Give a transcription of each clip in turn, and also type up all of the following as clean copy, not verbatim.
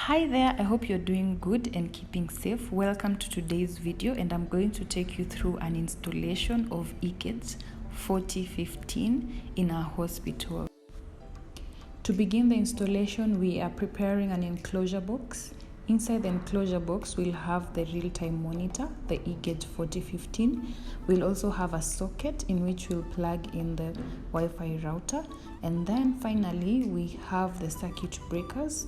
Hi there, I hope you're doing good and keeping safe. Welcome to today's video, and I'm going to take you through an installation of EG4015 in our hospital. To begin the installation, we are preparing an enclosure box. Inside the enclosure box, we'll have the real-time monitor, the Egauge4015. We'll also have a socket in which we'll plug in the Wi-Fi router. And then finally, we have the circuit breakers,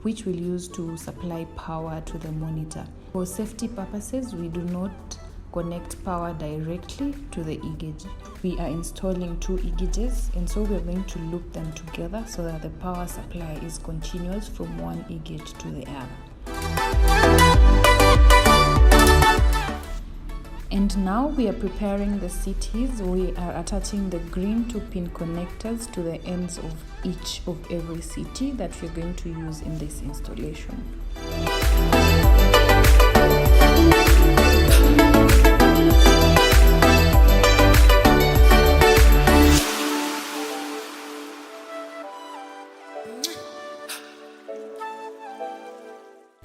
which we'll use to supply power to the monitor. For safety purposes, we do not connect power directly to the Egauge. We are installing two Egauges, and so we're going to loop them together so that the power supply is continuous from one Egauge to the other. And now we are preparing the CTs. We are attaching the green 2-pin connectors to the ends of each of every CT that we're going to use in this installation.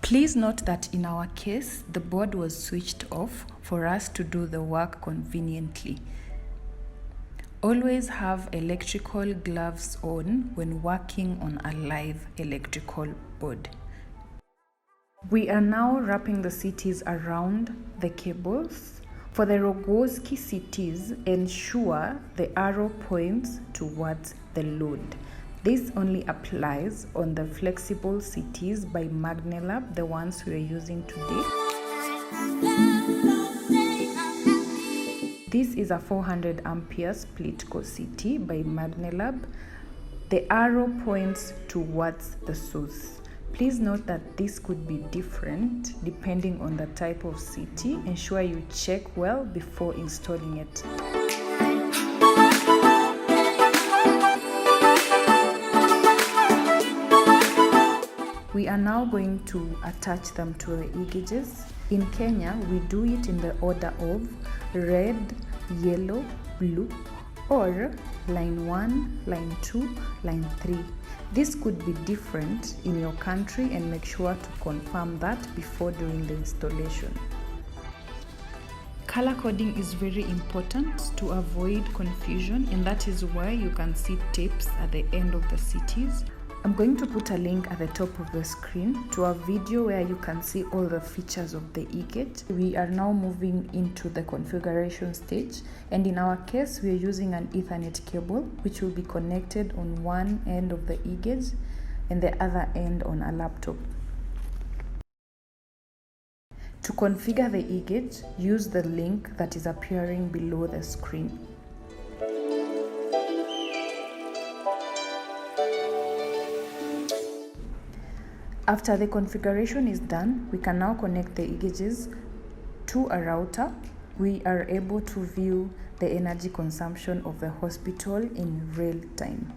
Please note that in our case, the board was switched off for us to do the work conveniently. Always have electrical gloves on when working on a live electrical board. We are now wrapping the CTs around the cables. For the Egauge CTs, ensure the arrow points towards the load. This only applies on the flexible CTs by Magnelab, the ones we are using today. This is a 400 ampere split core CT by Magnelab. The arrow points towards the source. Please note that this could be different depending on the type of CT. Ensure you check well before installing it. We are now going to attach them to the Egauges. In Kenya, we do it in the order of red, yellow, blue, or line 1, line 2, line 3. This could be different in your country, and make sure to confirm that before doing the installation. Color coding is very important to avoid confusion, and that is why you can see tapes at the end of the CTs. I'm going to put a link at the top of the screen to a video where you can see all the features of the Egauge. We are now moving into the configuration stage, and in our case we are using an Ethernet cable which will be connected on one end of the Egauge and the other end on a laptop. To configure the Egauge, use the link that is appearing below the screen. After the configuration is done, we can now connect the Egauges to a router. We are able to view the energy consumption of the hospital in real time.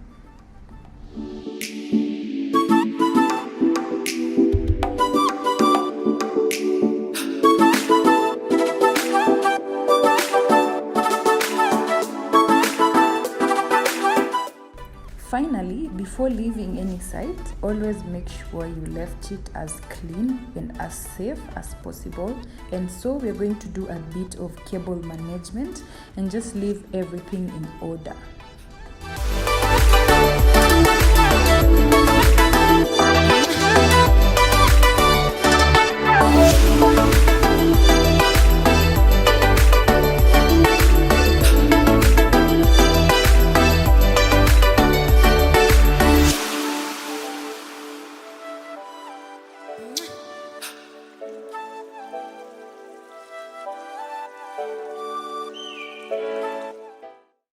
Finally, before leaving any site, always make sure you left it as clean and as safe as possible. And so we're going to do a bit of cable management and just leave everything in order.